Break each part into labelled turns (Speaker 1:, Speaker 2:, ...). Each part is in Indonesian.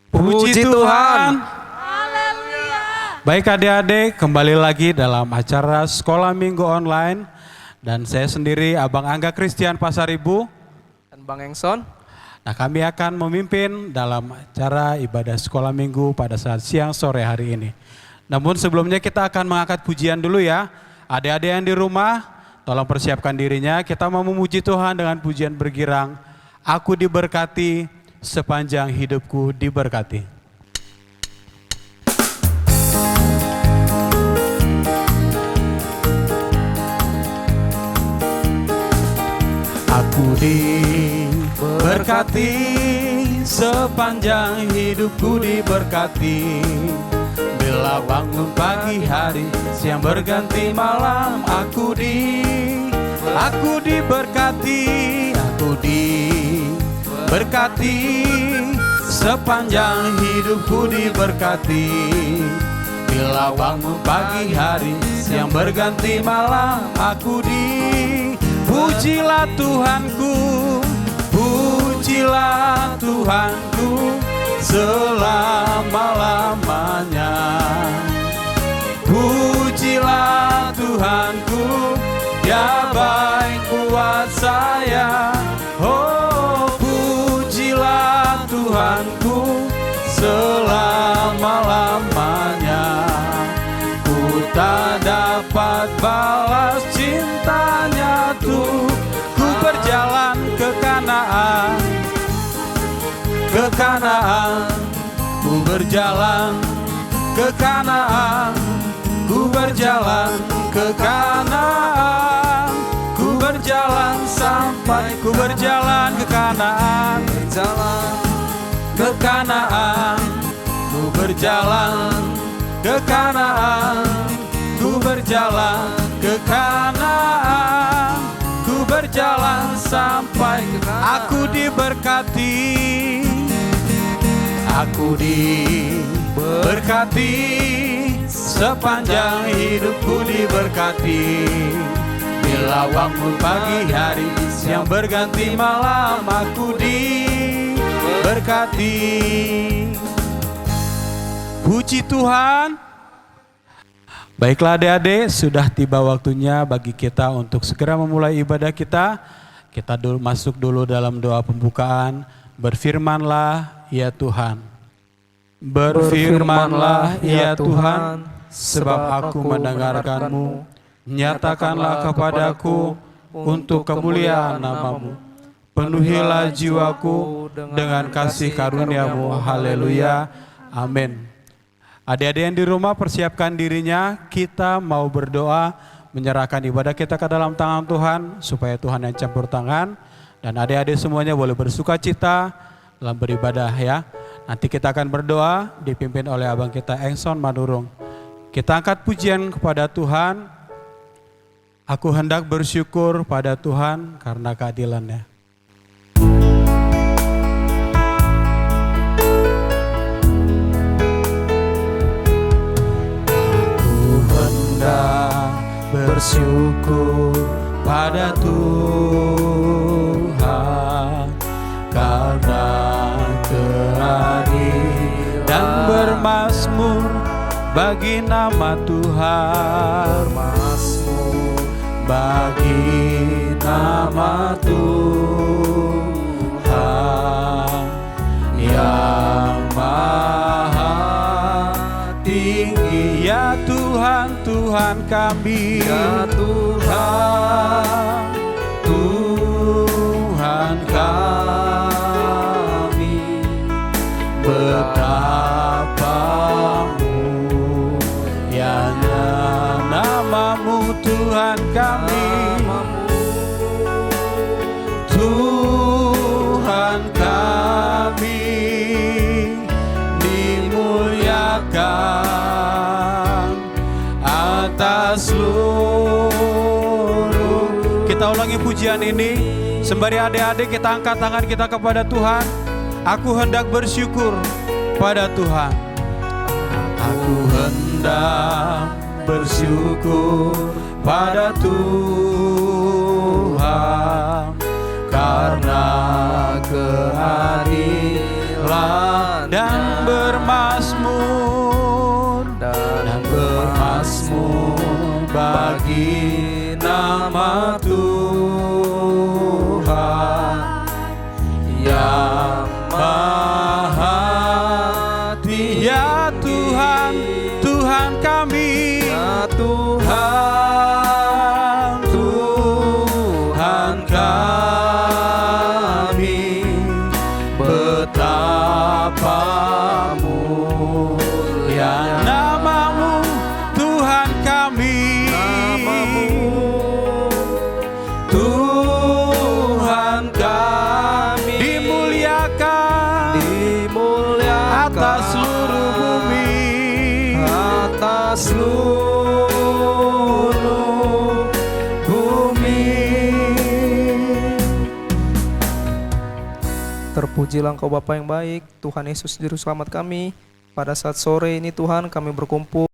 Speaker 1: Puji Tuhan.
Speaker 2: Haleluya.
Speaker 1: Baik adik-adik, kembali lagi dalam acara Sekolah Minggu Online. Dan saya sendiri Abang Angga Christian Pasaribu.
Speaker 3: Dan Bang Engson.
Speaker 1: Nah, kami akan memimpin dalam acara ibadah Sekolah Minggu pada saat siang sore hari ini. Namun sebelumnya kita akan mengangkat pujian dulu ya. Adik-adik yang di rumah, tolong persiapkan dirinya. Kita mau memuji Tuhan dengan pujian bergirang. Aku diberkati, sepanjang hidupku diberkati. Aku diberkati, sepanjang hidupku diberkati. Bila bangun pagi hari, siang berganti malam, aku diberkati, berkati, sepanjang hidupku diberkati. Bila bangun pagi hari, siang berganti malam, aku pujilah Tuhanku, pujilah Tuhanku, selama-lamanya. Pujilah Tuhanku, Dia baik buat saya. Tuhanku selama-lamanya. Ku tak dapat balas cintanya tuh. Ku berjalan ke Kanaan, ke Kanaan. Ku berjalan ke Kanaan, ku berjalan ke Kanaan. Ku berjalan sampai ku berjalan ke Kanaan. Ke Kanaan, ku berjalan ke Kanaan, ku berjalan ke Kanaan, ku berjalan sampai ke Kanaan. Aku diberkati, aku diberkati, sepanjang hidupku diberkati. Bila bangun pagi hari, siang berganti malam, aku berkati. Puji Tuhan. Baiklah adik-adik, sudah tiba waktunya bagi kita untuk segera memulai ibadah kita. Kita masuk dulu dalam doa pembukaan. Berfirmanlah ya Tuhan. Berfirmanlah ya Tuhan, sebab aku mendengarkan-Mu. Nyatakanlah kepadaku untuk kemuliaan nama-Mu. Penuhilah jiwaku dengan kasih karunia-Mu. Haleluya. Amin. Adik-adik yang di rumah persiapkan dirinya. Kita mau berdoa, menyerahkan ibadah kita ke dalam tangan Tuhan, supaya Tuhan yang campur tangan. Dan adik-adik semuanya boleh bersuka cita dalam beribadah ya. Nanti kita akan berdoa dipimpin oleh abang kita Engson Manurung. Kita angkat pujian kepada Tuhan. Aku hendak bersyukur pada Tuhan karena keadilan-Nya. Bersyukur pada Tuhan karena keadilan dan bermazmur bagi nama Tuhan. Bermazmur bagi nama Tuhan yang maha tinggi. Ya Tuhan, Tuhan kami. Ya Tuhan, Tuhan kami. Betapa mulianya nama-Mu Tuhan kami. Tuhan kami dimuliakan atas seluruh. Kita ulangi pujian ini. Sembari adik-adik kita angkat tangan kita kepada Tuhan. Aku hendak bersyukur pada Tuhan. Aku hendak bersyukur pada Tuhan karena keadilan dan bagi nama Tuhan yang Maha Tinggi. Ya Tuhan, Tuhan kami, ya Tuhan, Tuhan kami, betapa mulia namamu, Tuhan kami, Tuhan kami, dimuliakan atas seluruh bumi, atas seluruh bumi.
Speaker 3: Terpujilah Engkau Bapa yang baik, Tuhan Yesus Juru Selamat kami. Pada saat sore ini Tuhan kami berkumpul,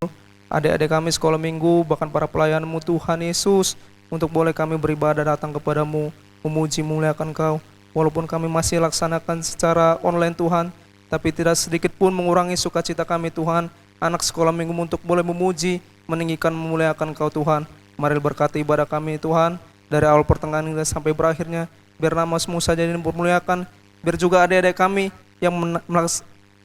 Speaker 3: adik-adik kami sekolah minggu, bahkan para pelayan-Mu Tuhan Yesus, untuk boleh kami beribadah datang kepadamu, memuji muliakan Kau. Walaupun kami masih laksanakan secara online Tuhan, tapi tidak sedikit pun mengurangi sukacita kami Tuhan, anak sekolah minggu untuk boleh memuji, meninggikan, memuliakan Kau Tuhan. Mari berkati ibadah kami Tuhan, dari awal pertengahan hingga sampai berakhirnya, biar nama-Mu saja yang dipermuliakan, biar juga adik-adik kami yang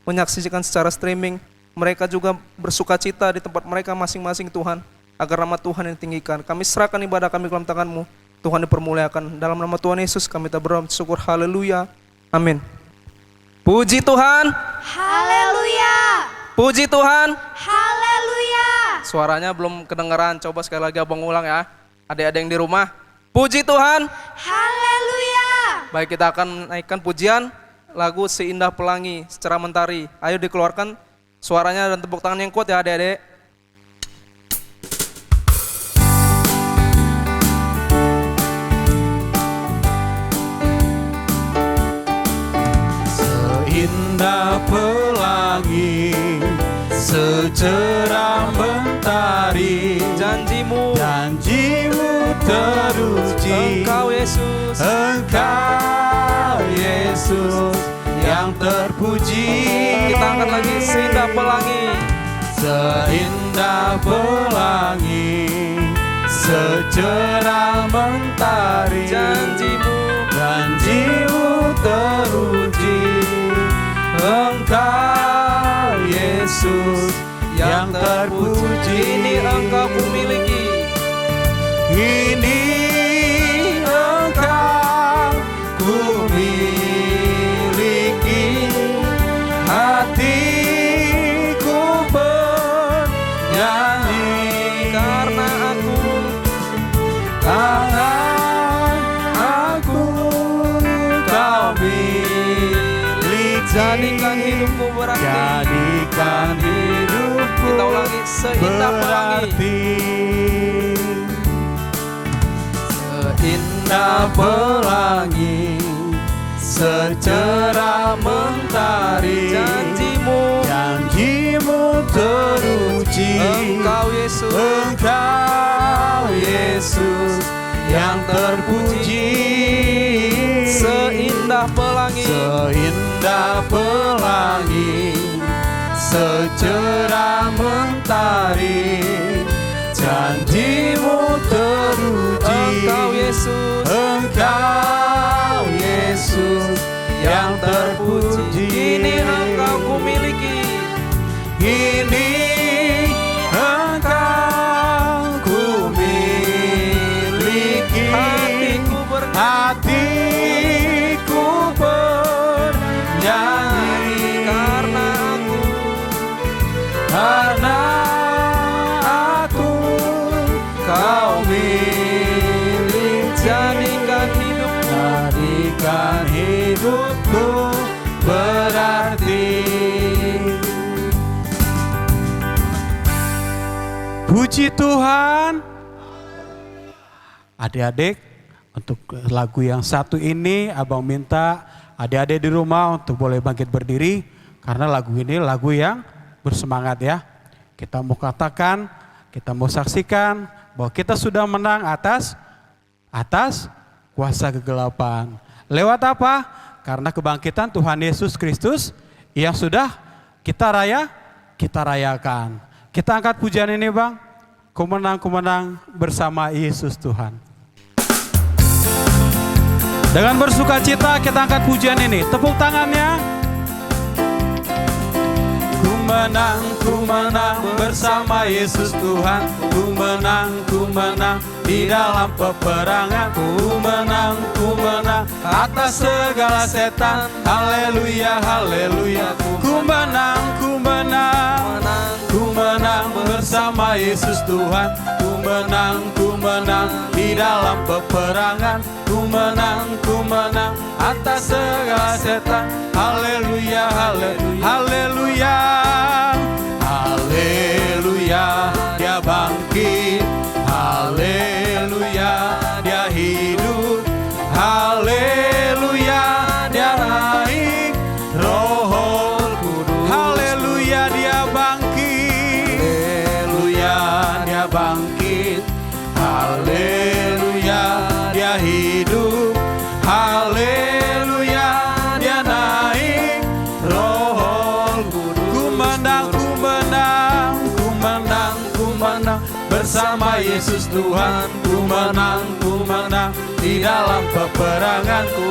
Speaker 3: menyaksikan secara streaming, mereka juga bersukacita di tempat mereka masing-masing Tuhan, agar nama Tuhan yang ditinggikan. Kami serahkan ibadah kami ke dalam tangan-Mu, Tuhan dipermuliakan. Dalam nama Tuhan Yesus kami berdoa syukur, haleluya, amin. Puji Tuhan,
Speaker 2: Haleluya.
Speaker 3: puji Tuhan.
Speaker 2: Haleluya.
Speaker 3: Suaranya belum kedengaran, coba sekali lagi abang ulang ya, adik-adik yang di rumah. Puji Tuhan.
Speaker 2: Haleluya.
Speaker 3: Baik, kita akan naikkan pujian lagu Seindah Pelangi secara mentari. Ayo dikeluarkan suaranya dan tepuk tangan yang kuat ya adik-adik.
Speaker 1: Seindah pelangi, secerah mentari,
Speaker 3: Janjimu,
Speaker 1: janjimu teruji.
Speaker 3: Engkau Yesus,
Speaker 1: Engkau Yesus yang terpuji.
Speaker 3: kita angkat lagi Seindah Pelangi.
Speaker 1: Seindah pelangi, secerah mentari,
Speaker 3: Janjimu,
Speaker 1: janjimu teruji. Engkau Yesus yang terpuji.
Speaker 3: ini Engkau ku miliki.
Speaker 1: Ini Engkau ku miliki, hatiku bernyanyi
Speaker 3: Karena
Speaker 1: aku kau milik.
Speaker 3: jadikan hidupku berarti.
Speaker 1: Jadikan hidupku
Speaker 3: Kita ulangi Seindah Pelangi.
Speaker 1: berarti. Seindah pelangi, secerah mentari,
Speaker 3: Janjimu,
Speaker 1: janjimu teruji.
Speaker 3: Engkau Yesus,
Speaker 1: Engkau Yesus yang terpuji.
Speaker 3: Seindah pelangi,
Speaker 1: Seindah pelangi, secerah mentari, janjimu teruji.
Speaker 3: Engkau Yesus,
Speaker 1: Engkau Yesus yang terpuji.
Speaker 3: ini Engkau ku miliki.
Speaker 1: Ini Engkau ku miliki,
Speaker 3: Hatiku bernyanyi
Speaker 1: hatiku bernyanyi karena aku kau milik. Jadikan hidupku berarti. Puji Tuhan. Adik-adik, untuk lagu yang satu ini abang minta adik-adik di rumah untuk boleh bangkit berdiri, karena lagu ini lagu yang bersemangat ya. Kita mau katakan, kita mau saksikan bahwa kita sudah menang atas kuasa kegelapan. Lewat apa? Karena kebangkitan Tuhan Yesus Kristus yang sudah kita rayakan. Kita angkat pujian ini Bang. Ku menang bersama Yesus Tuhan. Dengan bersuka cita kita angkat pujian ini. Tepuk tangannya. Ku menang bersama Yesus Tuhan. Ku menang di dalam peperangan. Ku menang atas segala setan. Haleluya, haleluya. Ku menang bersama Yesus Tuhan. Ku menang di dalam peperangan. Ku menang atas segala setan. Haleluya, haleluya, haleluya, haleluya. Dia bangkit, haleluya. Dia hidup, haleluya. Dia naik, Roh Kudus, haleluya. Dia bangkit, haleluya. Dia bangkit, haleluya. Dia hidup, haleluya. Dia naik, Roh Kudus. Ku menang bersama Yesus Tuhan. Ku menang di dalam peperangan. Ku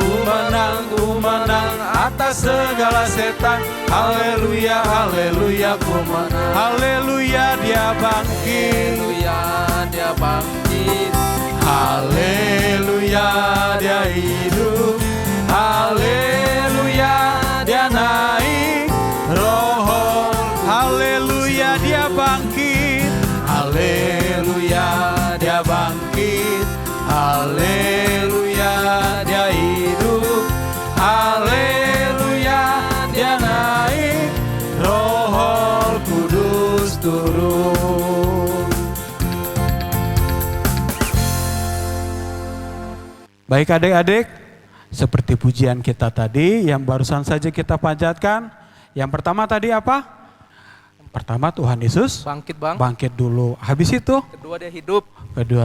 Speaker 1: menang atas segala setan. Haleluya, haleluya. Ku menang, haleluya. Dia bangkit, haleluya. Dia bangkit, haleluya. Dia hidup, haleluya. Dia naik, Roh, haleluya. Dia bangkit, haleluya. Dia bangkit, haleluya. Dia hidup, haleluya. Dia naik, Roh Kudus turun. Baik adik-adik, seperti pujian kita tadi yang barusan saja kita panjatkan. Yang pertama tadi apa? Pertama Tuhan Yesus
Speaker 3: Bangkit, Bang.
Speaker 1: bangkit dulu. Habis itu
Speaker 3: Kedua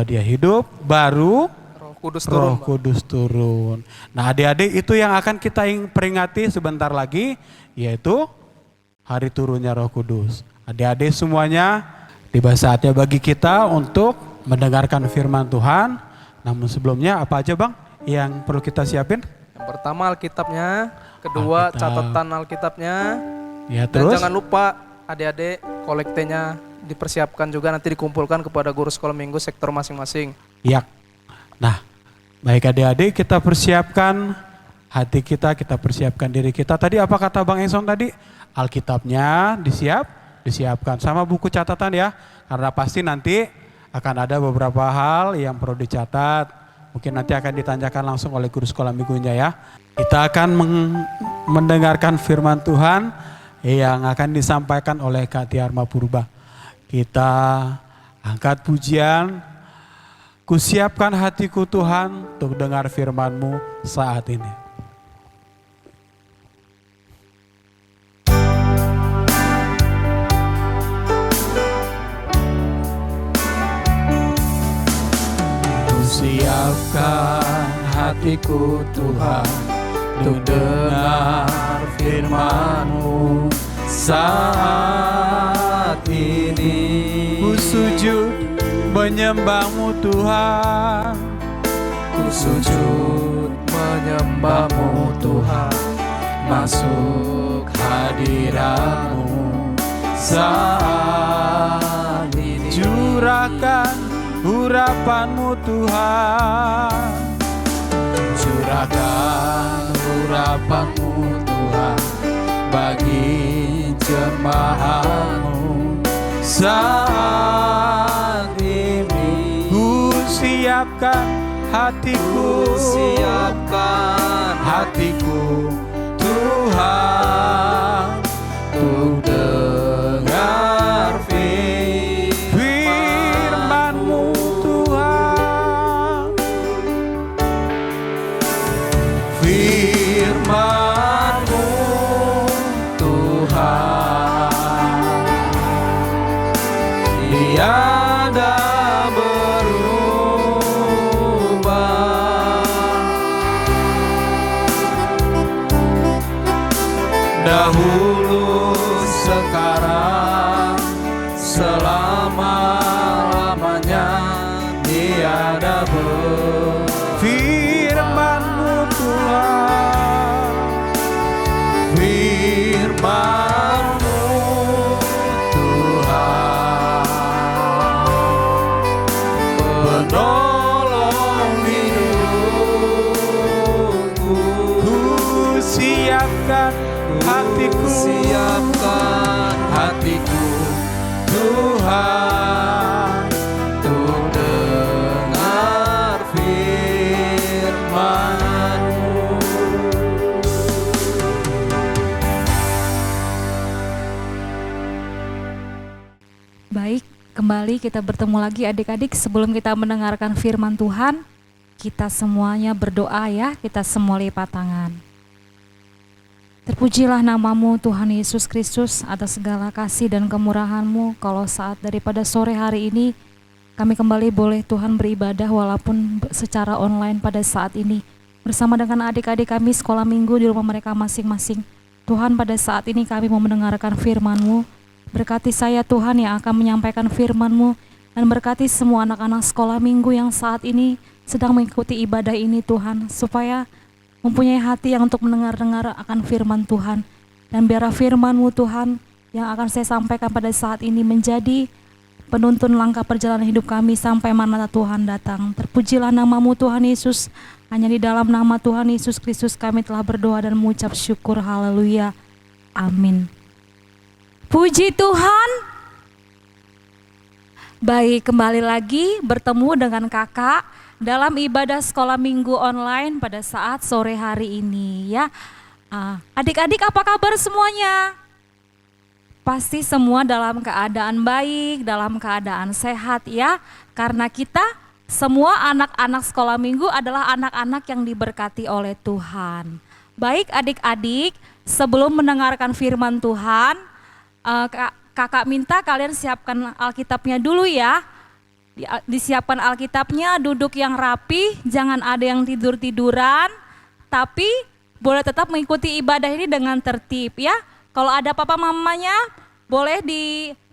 Speaker 3: dia hidup.
Speaker 1: Baru
Speaker 3: Roh Kudus turun.
Speaker 1: Roh Kudus turun. Nah adik-adik, itu yang akan kita peringati sebentar lagi, yaitu hari turunnya Roh Kudus. Adik-adik semuanya, tiba saatnya bagi kita untuk mendengarkan firman Tuhan. Namun sebelumnya apa aja Bang yang perlu kita siapin?
Speaker 3: Yang pertama Alkitabnya, kedua
Speaker 1: Alkitab.
Speaker 3: catatan Alkitabnya,
Speaker 1: Ya
Speaker 3: dan
Speaker 1: terus?
Speaker 3: jangan lupa adik-adik kolektenya dipersiapkan juga, nanti dikumpulkan kepada guru sekolah minggu sektor masing-masing.
Speaker 1: Ya. Nah, baik adik-adik, kita persiapkan hati kita persiapkan diri kita. Tadi apa kata Bang Engson tadi? Alkitabnya disiapkan sama buku catatan ya. Karena pasti nanti akan ada beberapa hal yang perlu dicatat. Mungkin nanti akan ditanyakan langsung oleh guru sekolah minggunya ya. Kita akan mendengarkan firman Tuhan yang akan disampaikan oleh Kak Tiarma Purba. Kita angkat pujian, kusiapkan hatiku Tuhan untuk dengar firman-Mu saat ini. Kusiapkan hatiku Tuhan untuk dengar firman-Mu saat ini. Ku sujud menyembah-Mu Tuhan. Ku sujud menyembah-Mu Tuhan. Masuk hadirat-Mu saat ini. Curahkan urapan-Mu Tuhan. Curahkan urapan-Mu Tuhan bagi jemaat-Mu saat ini. Ku siapkan hatiku, Tuhan, untuk dengar firman-Mu Tuhan. Firman-Mu Tuhan, tiada berubah. Dahulu, sekarang, selama-lamanya. padamu. Firman-Mu Tuhan, firman-Mu Tuhan, penolong hidupku. Ku siapkan hatiku, siapkan hatiku Tuhan, untuk dengar firman-Mu.
Speaker 4: Baik, kembali kita bertemu lagi adik-adik. Sebelum kita mendengarkan firman Tuhan, kita semuanya berdoa ya, kita semua lipat tangan. Terpujilah nama-Mu Tuhan Yesus Kristus atas segala kasih dan kemurahan-Mu. Kalau saat daripada sore hari ini kami kembali boleh Tuhan beribadah walaupun secara online pada saat ini bersama dengan adik-adik kami sekolah minggu di rumah mereka masing-masing. Tuhan, pada saat ini kami mau mendengarkan firman-Mu. Berkati saya Tuhan yang akan menyampaikan firman-Mu, dan berkati semua anak-anak sekolah minggu yang saat ini sedang mengikuti ibadah ini Tuhan, supaya mempunyai hati yang untuk mendengar-dengar akan firman Tuhan. Dan biarlah firman-Mu Tuhan yang akan saya sampaikan pada saat ini menjadi penuntun langkah perjalanan hidup kami sampai mana Tuhan datang. Terpujilah nama-Mu Tuhan Yesus. Hanya di dalam nama Tuhan Yesus Kristus kami telah berdoa dan mengucap syukur. Haleluya. Amin. Puji Tuhan. Baik, kembali lagi bertemu dengan kakak dalam ibadah sekolah minggu online pada saat sore hari ini ya. Adik-adik apa kabar semuanya? Pasti semua dalam keadaan baik, dalam keadaan sehat ya. Karena kita semua anak-anak sekolah minggu adalah anak-anak yang diberkati oleh Tuhan. Baik adik-adik, sebelum mendengarkan firman Tuhan, kakak minta kalian siapkan Alkitabnya dulu ya. Disiapkan Alkitabnya, duduk yang rapi, jangan ada yang tidur-tiduran, tapi boleh tetap mengikuti ibadah ini dengan tertib ya. Kalau ada papa mamanya, boleh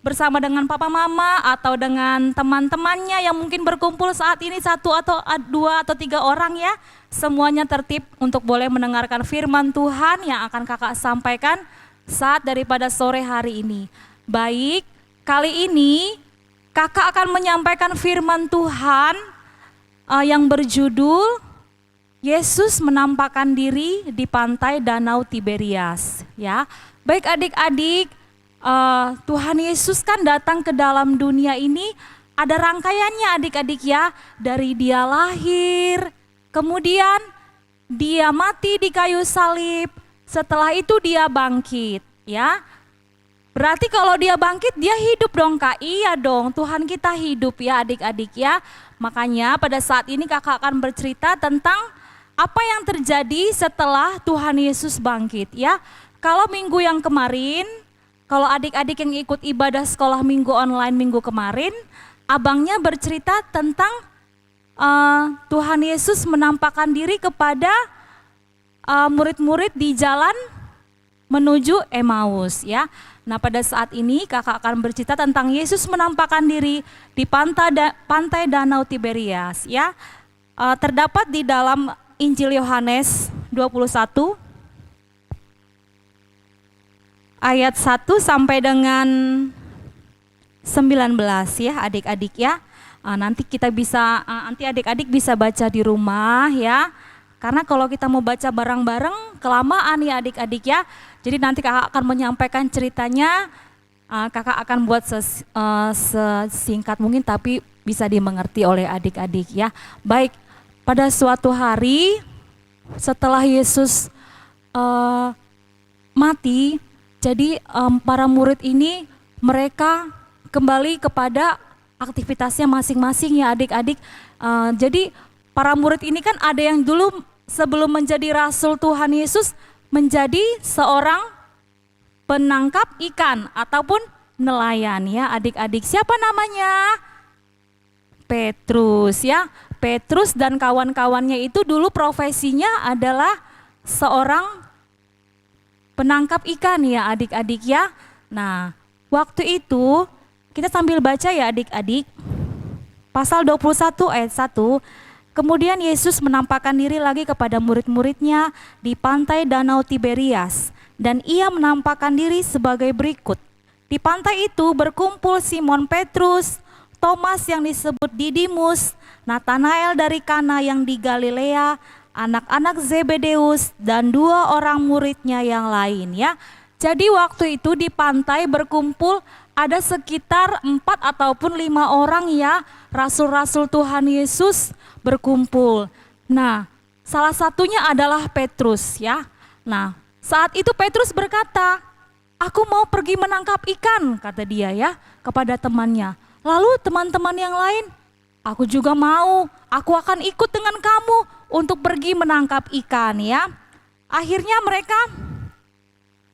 Speaker 4: bersama dengan papa mama atau dengan teman-temannya yang mungkin berkumpul saat ini 1 atau 2 atau 3 orang ya. Semuanya tertib untuk boleh mendengarkan firman Tuhan yang akan kakak sampaikan saat daripada sore hari ini. Baik, kali ini kakak akan menyampaikan firman Tuhan yang berjudul Yesus menampakkan diri di pantai Danau Tiberias. Ya, baik adik-adik, Tuhan Yesus kan datang ke dalam dunia ini ada rangkaiannya adik-adik ya. Dari dia lahir, kemudian dia mati di kayu salib, setelah itu dia bangkit. Ya. Berarti kalau dia bangkit dia hidup dong Kak? Iya dong, Tuhan kita hidup ya adik-adik ya. Makanya pada saat ini kakak akan bercerita tentang apa yang terjadi setelah Tuhan Yesus bangkit ya. Kalau minggu yang kemarin, kalau adik-adik yang ikut ibadah sekolah minggu online minggu kemarin, abangnya bercerita tentang Tuhan Yesus menampakkan diri kepada murid-murid di jalan menuju Emmaus ya. Nah pada saat ini kakak akan bercerita tentang Yesus menampakkan diri di pantai Danau Tiberias ya. Terdapat di dalam Injil Yohanes 21 ayat 1 sampai dengan 19 ya adik-adik ya. Nanti nanti adik-adik bisa baca di rumah ya. Karena kalau kita mau baca bareng-bareng kelamaan ya adik-adik ya. Jadi nanti kakak akan menyampaikan ceritanya, kakak akan buat sesingkat mungkin tapi bisa dimengerti oleh adik-adik ya. Baik, pada suatu hari setelah Yesus mati, jadi para murid ini mereka kembali kepada aktivitasnya masing-masing ya adik-adik. Jadi para murid ini kan ada yang dulu sebelum menjadi rasul Tuhan Yesus menjadi seorang penangkap ikan ataupun nelayan ya adik-adik. Siapa namanya? Petrus ya. Petrus dan kawan-kawannya itu dulu profesinya adalah seorang penangkap ikan ya adik-adik ya. Nah waktu itu kita sambil baca ya adik-adik. pasal 21 ayat 1. Kemudian Yesus menampakkan diri lagi kepada murid-muridnya di pantai Danau Tiberias, dan ia menampakkan diri sebagai berikut. Di pantai itu berkumpul Simon Petrus, Thomas yang disebut Didimus, Natanael dari Kana yang di Galilea, anak-anak Zebedeus, dan 2 orang muridnya yang lain ya. Jadi waktu itu di pantai berkumpul ada sekitar 4 ataupun 5 orang ya, rasul-rasul Tuhan Yesus berkumpul. Nah, salah satunya adalah Petrus ya. Nah, saat itu Petrus berkata, "Aku mau pergi menangkap ikan," kata dia ya kepada temannya. Lalu teman-teman yang lain, "Aku juga mau, aku akan ikut dengan kamu untuk pergi menangkap ikan," ya. Akhirnya mereka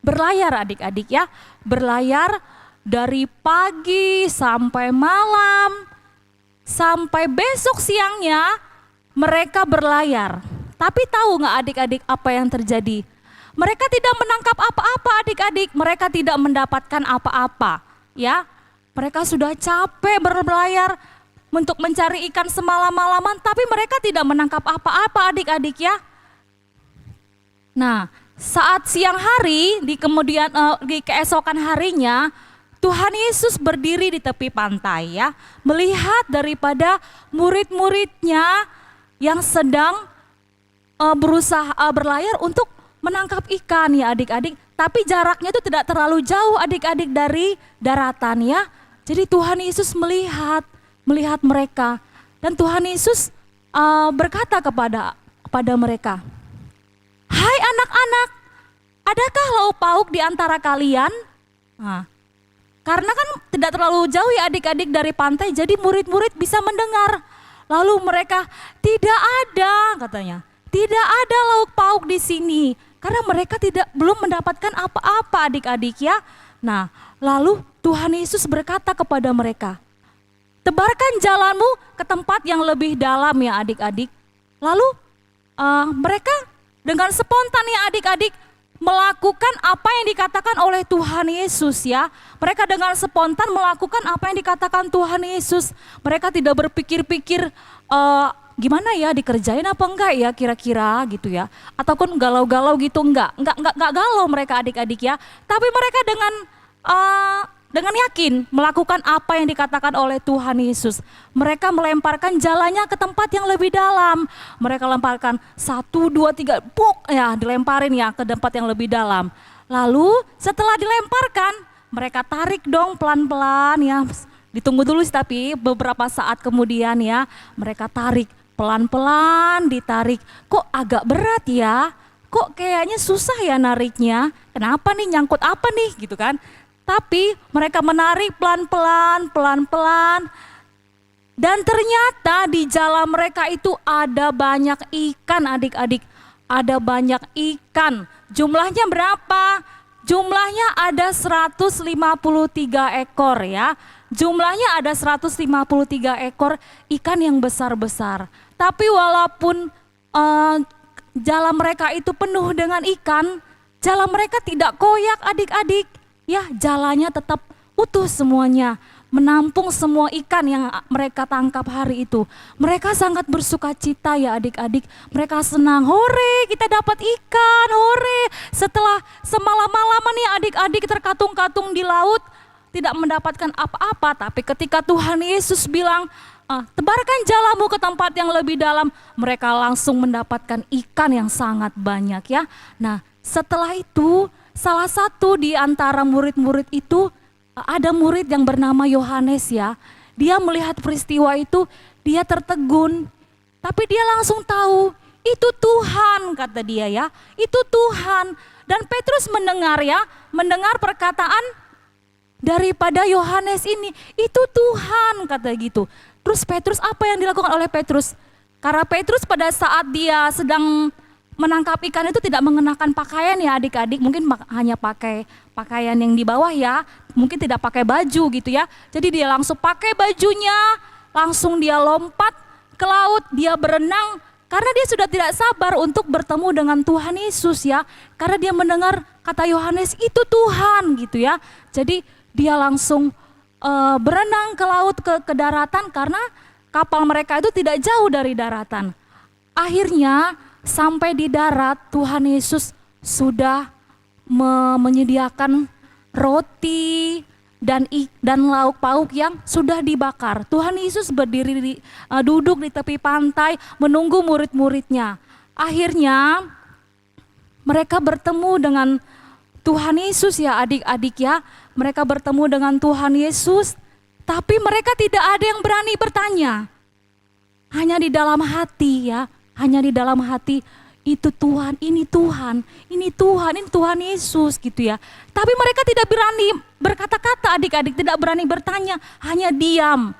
Speaker 4: berlayar adik-adik ya, berlayar dari pagi sampai malam, sampai besok siangnya mereka berlayar. Tapi tahu nggak adik-adik apa yang terjadi? Mereka tidak menangkap apa-apa adik-adik, mereka tidak mendapatkan apa-apa ya. Mereka sudah capek berlayar untuk mencari ikan semalam-malaman, tapi mereka tidak menangkap apa-apa adik-adik ya. Nah, saat siang hari di keesokan harinya, Tuhan Yesus berdiri di tepi pantai ya, melihat daripada murid-muridnya yang sedang berusaha berlayar untuk menangkap ikan ya adik-adik. Tapi jaraknya itu tidak terlalu jauh adik-adik dari daratan ya. Jadi Tuhan Yesus melihat mereka, dan Tuhan Yesus berkata kepada mereka, "Hai anak-anak, adakah lauk pauk di antara kalian?" Nah, karena kan tidak terlalu jauh ya adik-adik dari pantai, jadi murid-murid bisa mendengar. Lalu mereka, "Tidak ada," katanya. "Tidak ada lauk pauk di sini." Karena mereka belum mendapatkan apa-apa adik-adik ya. Nah, lalu Tuhan Yesus berkata kepada mereka, "Tebarkan jalanmu ke tempat yang lebih dalam ya adik-adik." Lalu mereka dengan spontan ya adik-adik melakukan apa yang dikatakan oleh Tuhan Yesus ya. Mereka dengan spontan melakukan apa yang dikatakan Tuhan Yesus. Mereka tidak berpikir-pikir gimana ya dikerjain apa enggak ya kira-kira gitu ya. Ataupun galau-galau gitu enggak galau mereka adik-adik ya. Tapi mereka dengan yakin melakukan apa yang dikatakan oleh Tuhan Yesus. Mereka melemparkan jalannya ke tempat yang lebih dalam. Mereka lemparkan 1, 2, 3, puk ya, dilemparin ya ke tempat yang lebih dalam. Lalu setelah dilemparkan, mereka tarik dong pelan-pelan ya. Ditunggu dulu sih, tapi beberapa saat kemudian ya, mereka tarik pelan-pelan, ditarik. Kok agak berat ya? Kok kayaknya susah ya nariknya? Kenapa nih, nyangkut apa nih gitu kan? Tapi mereka menarik pelan-pelan, pelan-pelan. Dan ternyata di jalan mereka itu ada banyak ikan adik-adik. Ada banyak ikan. Jumlahnya berapa? Jumlahnya ada 153 ekor ya. Jumlahnya ada 153 ekor ikan yang besar-besar. Tapi walaupun jalan mereka itu penuh dengan ikan, jalan mereka tidak koyak adik-adik. Ya, jalannya tetap utuh semuanya, menampung semua ikan yang mereka tangkap hari itu. Mereka sangat bersuka cita ya adik-adik. Mereka senang, hore kita dapat ikan, hore. Setelah semalam-malaman nih adik-adik terkatung-katung di laut, tidak mendapatkan apa-apa. Tapi ketika Tuhan Yesus bilang, tebarkan jalanmu ke tempat yang lebih dalam, mereka langsung mendapatkan ikan yang sangat banyak ya. Nah, setelah itu salah satu di antara murid-murid itu, ada murid yang bernama Yohanes ya. Dia melihat peristiwa itu, dia tertegun. Tapi dia langsung tahu, itu Tuhan kata dia ya. Itu Tuhan. Dan Petrus mendengar ya, mendengar perkataan daripada Yohanes ini, itu Tuhan kata gitu. Terus Petrus, apa yang dilakukan oleh Petrus? Karena Petrus pada saat dia sedang menangkap ikan itu tidak mengenakan pakaian ya adik-adik, mungkin hanya pakai pakaian yang di bawah ya, mungkin tidak pakai baju gitu ya. Jadi dia langsung pakai bajunya, langsung dia lompat ke laut, dia berenang karena dia sudah tidak sabar untuk bertemu dengan Tuhan Yesus ya. Karena dia mendengar kata Yohanes, itu Tuhan gitu ya. Jadi dia langsung berenang ke laut, ke daratan, karena kapal mereka itu tidak jauh dari daratan. Akhirnya sampai di darat Tuhan Yesus sudah menyediakan roti dan lauk pauk yang sudah dibakar. Tuhan Yesus berdiri duduk di tepi pantai menunggu murid-muridnya. Akhirnya mereka bertemu dengan Tuhan Yesus ya adik-adik ya. Mereka bertemu dengan Tuhan Yesus, tapi mereka tidak ada yang berani bertanya. Hanya di dalam hati ya, hanya di dalam hati, itu Tuhan, ini Tuhan, ini Tuhan, ini Tuhan Yesus gitu ya. Tapi mereka tidak berani berkata-kata adik-adik, tidak berani bertanya, hanya diam,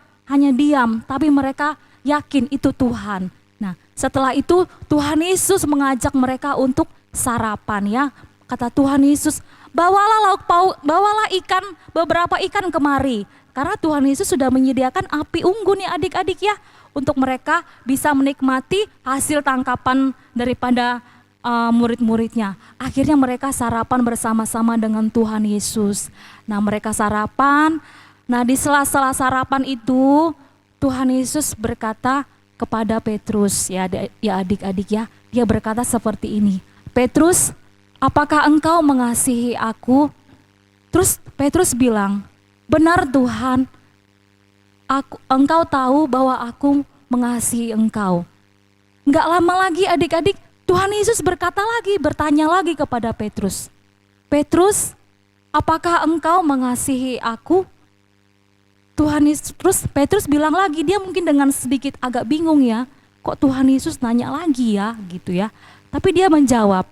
Speaker 4: tapi mereka yakin itu Tuhan. Nah setelah itu Tuhan Yesus mengajak mereka untuk sarapan ya. Kata Tuhan Yesus, bawalah lauk pauk, bawalah beberapa ikan kemari. Karena Tuhan Yesus sudah menyediakan api unggun ya adik-adik ya, untuk mereka bisa menikmati hasil tangkapan daripada murid-muridnya. Akhirnya mereka sarapan bersama-sama dengan Tuhan Yesus. Nah mereka sarapan, nah di sela-sela sarapan itu Tuhan Yesus berkata kepada Petrus ya adik-adik ya, dia berkata seperti ini, Petrus, apakah engkau mengasihi aku? Terus Petrus bilang, benar Tuhan, engkau tahu bahwa aku mengasihi engkau. Enggak lama lagi adik-adik, Tuhan Yesus bertanya lagi kepada Petrus. Petrus, apakah engkau mengasihi aku? Terus Petrus bilang lagi, dia mungkin dengan sedikit agak bingung ya, kok Tuhan Yesus nanya lagi ya gitu ya. Tapi dia menjawab,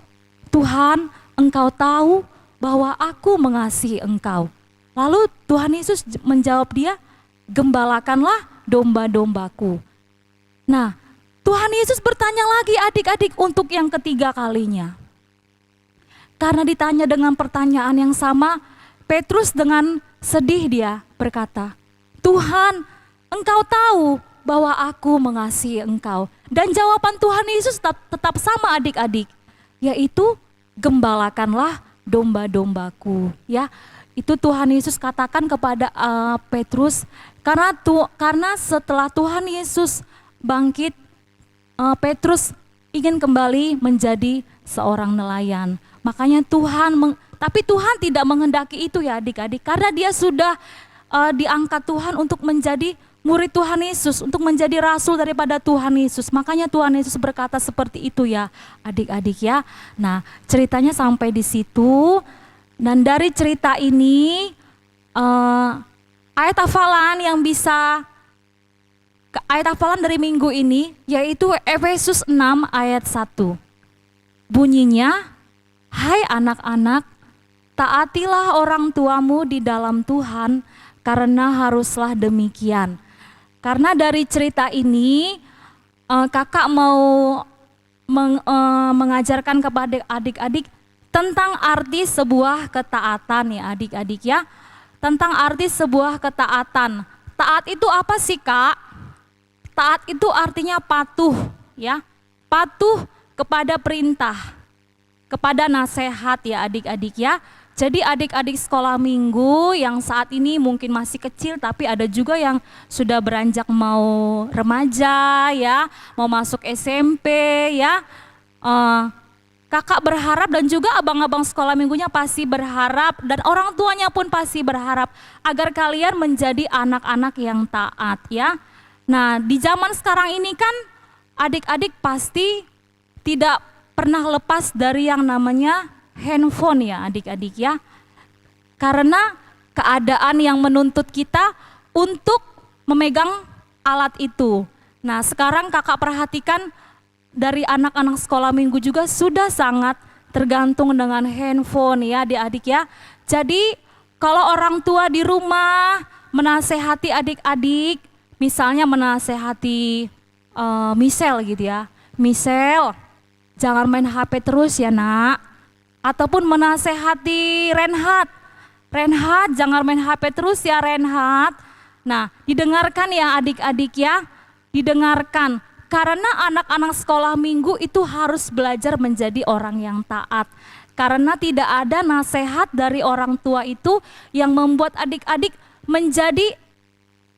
Speaker 4: Tuhan, engkau tahu bahwa aku mengasihi engkau. Lalu Tuhan Yesus menjawab dia, gembalakanlah domba-dombaku. Nah, Tuhan Yesus bertanya lagi adik-adik untuk yang ketiga kalinya. Karena ditanya dengan pertanyaan yang sama, Petrus dengan sedih dia berkata, Tuhan, engkau tahu bahwa aku mengasihi engkau. Dan jawaban Tuhan Yesus tetap sama adik-adik, yaitu gembalakanlah domba-dombaku. Ya, itu Tuhan Yesus katakan kepada Petrus, karena setelah Tuhan Yesus bangkit, Petrus ingin kembali menjadi seorang nelayan. Makanya tapi Tuhan tidak menghendaki itu ya adik-adik, karena dia sudah diangkat Tuhan untuk menjadi murid Tuhan Yesus, untuk menjadi rasul daripada Tuhan Yesus. Makanya Tuhan Yesus berkata seperti itu ya adik-adik ya. Nah ceritanya sampai di situ, dan dari cerita ini ayat hafalan dari minggu ini yaitu Efesus 6 ayat 1. Bunyinya, hai anak-anak, taatilah orang tuamu di dalam Tuhan, karena haruslah demikian. Karena dari cerita ini kakak mau mengajarkan kepada adik-adik tentang arti sebuah ketaatan ya adik-adik ya. Tentang arti sebuah ketaatan. Taat itu apa sih kak? Taat itu artinya patuh ya. Patuh kepada perintah, kepada nasihat ya adik-adik ya. Jadi adik-adik sekolah minggu yang saat ini mungkin masih kecil, tapi ada juga yang sudah beranjak mau remaja ya, mau masuk SMP ya. Kakak berharap dan juga abang-abang sekolah minggunya pasti berharap, dan orang tuanya pun pasti berharap agar kalian menjadi anak-anak yang taat ya. Nah di zaman sekarang ini kan adik-adik pasti tidak pernah lepas dari yang namanya handphone ya adik-adik ya. Karena keadaan yang menuntut kita untuk memegang alat itu. Nah sekarang kakak perhatikan dari anak-anak sekolah minggu juga sudah sangat tergantung dengan handphone ya adik-adik ya. Jadi kalau orang tua di rumah menasehati adik-adik, misalnya menasehati Michelle gitu ya, Michelle jangan main HP terus ya nak. Ataupun menasehati Renhat, Renhat jangan main HP terus ya Renhat. Nah didengarkan ya adik-adik ya, didengarkan. Karena anak-anak sekolah minggu itu harus belajar menjadi orang yang taat. Karena tidak ada nasihat dari orang tua itu yang membuat adik-adik menjadi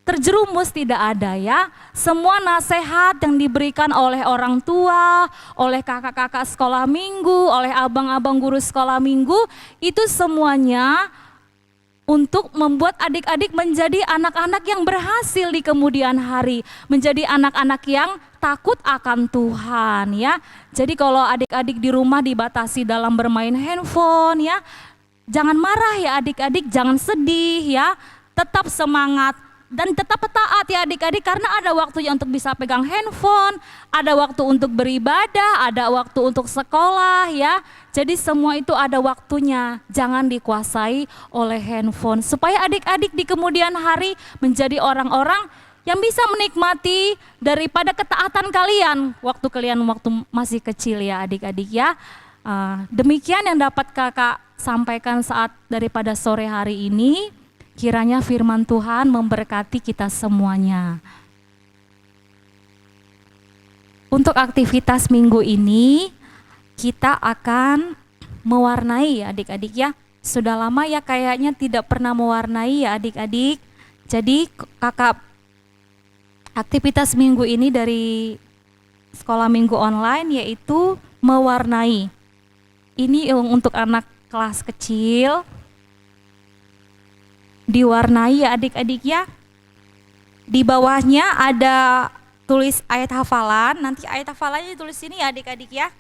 Speaker 4: terjerumus, tidak ada ya. Semua nasihat yang diberikan oleh orang tua, oleh kakak-kakak sekolah minggu, oleh abang-abang guru sekolah minggu, itu semuanya untuk membuat adik-adik menjadi anak-anak yang berhasil di kemudian hari, menjadi anak-anak yang takut akan Tuhan ya. Jadi kalau adik-adik di rumah dibatasi dalam bermain handphone ya, jangan marah ya adik-adik, jangan sedih ya, tetap semangat dan tetap taat ya adik-adik, karena ada waktunya untuk bisa pegang handphone, ada waktu untuk beribadah, ada waktu untuk sekolah ya. Jadi semua itu ada waktunya, jangan dikuasai oleh handphone, supaya adik-adik di kemudian hari menjadi orang-orang yang bisa menikmati daripada ketaatan kalian waktu masih kecil ya adik-adik ya. Demikian yang dapat kakak sampaikan saat daripada sore hari ini. Kiranya firman Tuhan memberkati kita semuanya. Untuk aktivitas minggu ini kita akan mewarnai ya adik-adik ya. Sudah lama ya kayaknya tidak pernah mewarnai ya adik-adik. Jadi kakak aktivitas minggu ini dari sekolah minggu online yaitu mewarnai. Ini untuk anak kelas kecil. Diwarnai ya adik-adik ya. Di bawahnya ada tulis ayat hafalan. Nanti ayat hafalannya ditulis sini ya adik-adik ya.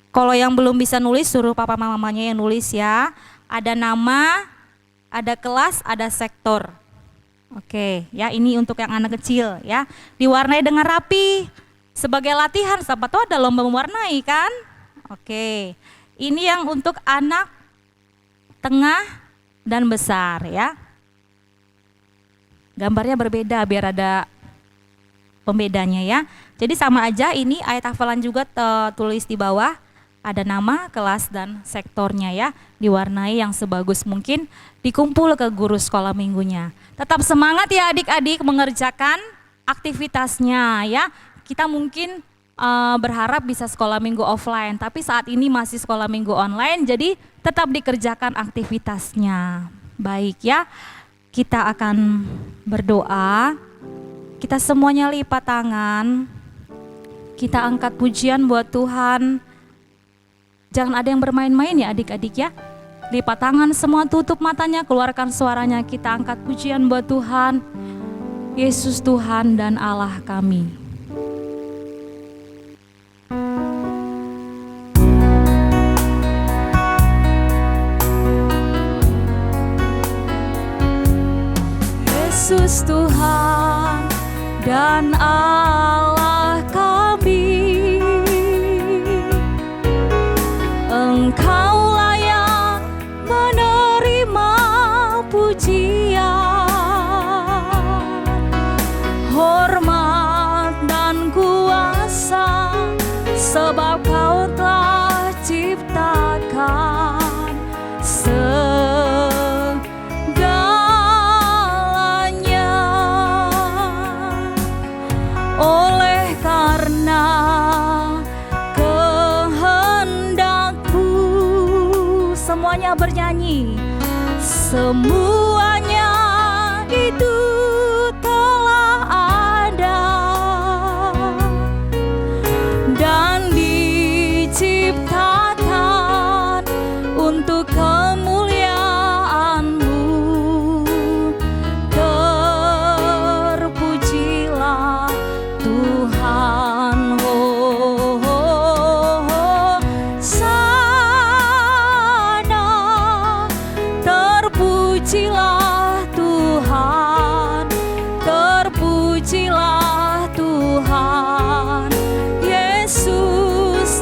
Speaker 4: Kalau yang belum bisa nulis suruh papa mamanya yang nulis ya. Ada nama, ada kelas, ada sektor. Oke ya, ini untuk yang anak kecil ya. Diwarnai dengan rapi sebagai latihan, siapa tahu ada lomba mewarnai kan. Oke, ini yang untuk anak tengah dan besar ya. Gambarnya berbeda biar ada pembedanya ya. Jadi sama aja, ini ayat hafalan juga tulis di bawah. Ada nama, kelas, dan sektornya ya. Diwarnai yang sebagus mungkin, dikumpul ke guru sekolah minggunya. Tetap semangat ya adik-adik mengerjakan aktivitasnya ya. Kita mungkin berharap bisa sekolah minggu offline, tapi saat ini masih sekolah minggu online, jadi tetap dikerjakan aktivitasnya. Baik ya. Kita akan berdoa, kita semuanya lipat tangan, kita angkat pujian buat Tuhan. Jangan ada yang bermain-main ya adik-adik ya. Lipat tangan semua, tutup matanya, keluarkan suaranya, kita angkat pujian buat Tuhan. Yesus Tuhan dan Allah kami. Yesus Tuhan dan Allah kami, Engkau layak menerima pujian, hormat dan kuasa, sebab Kau telah ciptakan oleh karena kehendak-Mu. Semuanya bernyanyi, semuanya itu telah ada dan diciptakan untuk kemuliaan-Mu. Terpujilah Tuhan, sana terpujilah Tuhan, terpujilah Tuhan Yesus,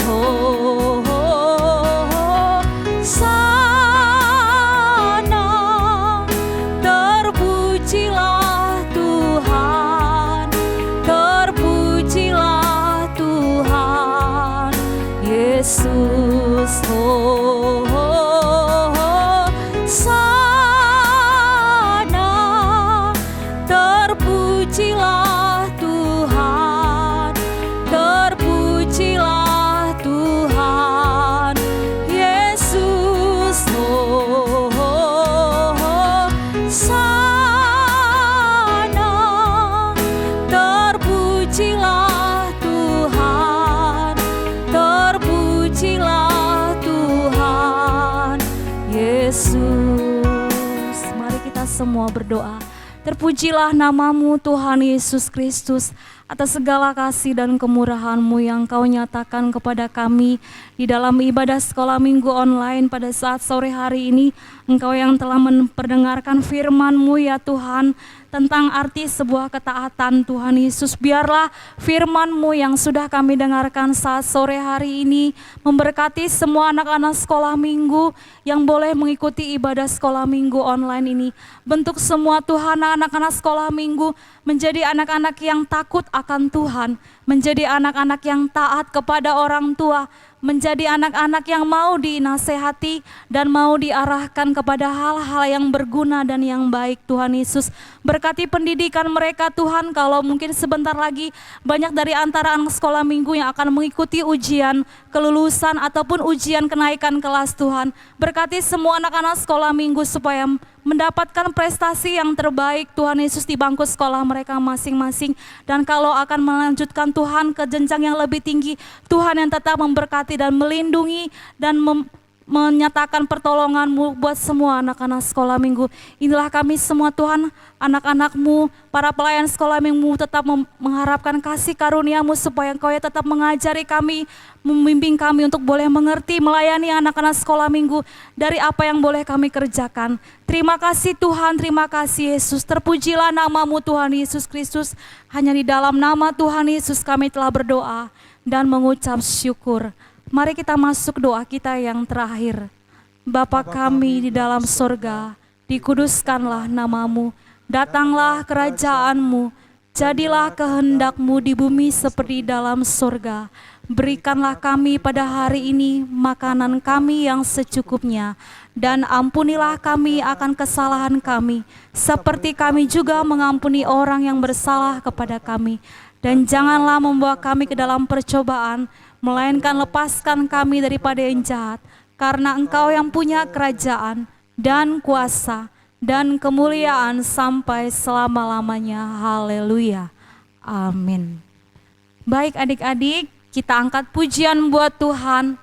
Speaker 4: sana terpujilah Tuhan, terpujilah Tuhan Yesus, sana terpujilah Tuhan, terpujilah Tuhan Yesus, sana semua berdoa. Terpujilah namamu Tuhan Yesus Kristus atas segala kasih dan kemurahan-Mu yang Kau nyatakan kepada kami di dalam ibadah sekolah minggu online pada saat sore hari ini. Engkau yang telah memperdengarkan firman-Mu ya Tuhan, tentang arti sebuah ketaatan Tuhan Yesus. Biarlah firman-Mu yang sudah kami dengarkan saat sore hari ini memberkati semua anak-anak sekolah minggu yang boleh mengikuti ibadah sekolah minggu online ini. Bentuk semua Tuhan anak-anak sekolah minggu menjadi anak-anak yang takut akan Tuhan, menjadi anak-anak yang taat kepada orang tua, menjadi anak-anak yang mau dinasehati dan mau diarahkan kepada hal-hal yang berguna dan yang baik. Tuhan Yesus, berkati pendidikan mereka Tuhan, kalau mungkin sebentar lagi banyak dari antara anak sekolah minggu yang akan mengikuti ujian kelulusan ataupun ujian kenaikan kelas Tuhan. Berkati semua anak-anak sekolah minggu supaya mendapatkan prestasi yang terbaik Tuhan Yesus di bangku sekolah mereka masing-masing. Dan kalau akan melanjutkan Tuhan ke jenjang yang lebih tinggi, Tuhan yang tetap memberkati dan melindungi dan menyatakan pertolongan-Mu buat semua anak-anak sekolah minggu. Inilah kami semua Tuhan, anak-anak-Mu, para pelayan sekolah minggu, tetap mengharapkan kasih karunia-Mu supaya Engkau ya tetap mengajari kami, membimbing kami untuk boleh mengerti, melayani anak-anak sekolah minggu dari apa yang boleh kami kerjakan. Terima kasih Tuhan, terima kasih Yesus. Terpujilah namamu Tuhan Yesus Kristus. Hanya di dalam nama Tuhan Yesus kami telah berdoa dan mengucap syukur. Mari kita masuk doa kita yang terakhir. Bapa kami di dalam sorga, dikuduskanlah namamu, datanglah kerajaan-Mu, jadilah kehendak-Mu di bumi seperti dalam sorga. Berikanlah kami pada hari ini makanan kami yang secukupnya, dan ampunilah kami akan kesalahan kami, seperti kami juga mengampuni orang yang bersalah kepada kami. Dan janganlah membawa kami ke dalam percobaan, melainkan lepaskan kami daripada yang jahat, karena Engkau yang punya kerajaan dan kuasa dan kemuliaan sampai selama-lamanya. Haleluya. Amin. Baik adik-adik, kita angkat pujian buat Tuhan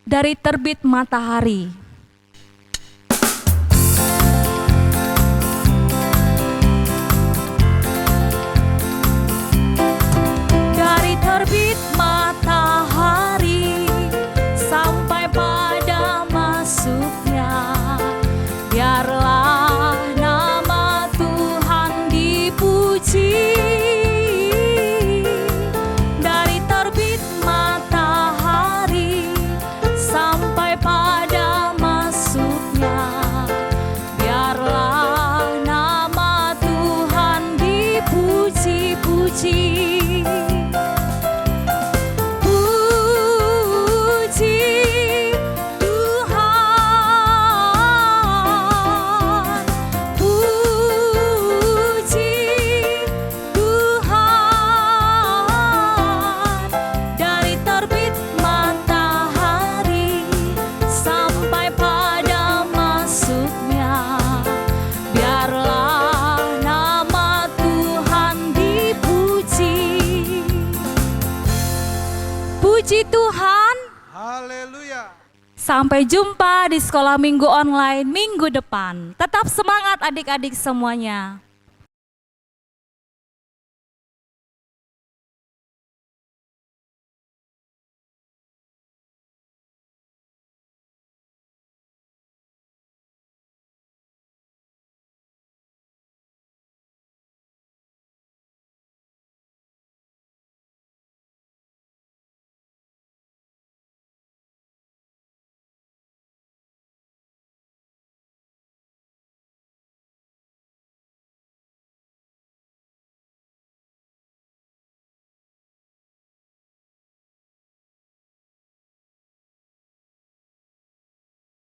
Speaker 4: dari terbit matahari. Terbit matahari sampai pada masuknya, biarlah nama Tuhan dipuji. Dari terbit matahari sampai pada masuknya, biarlah nama Tuhan dipuji-puji. Puji Tuhan.
Speaker 1: Haleluya.
Speaker 4: Sampai jumpa di sekolah minggu online minggu depan. Tetap semangat adik-adik semuanya.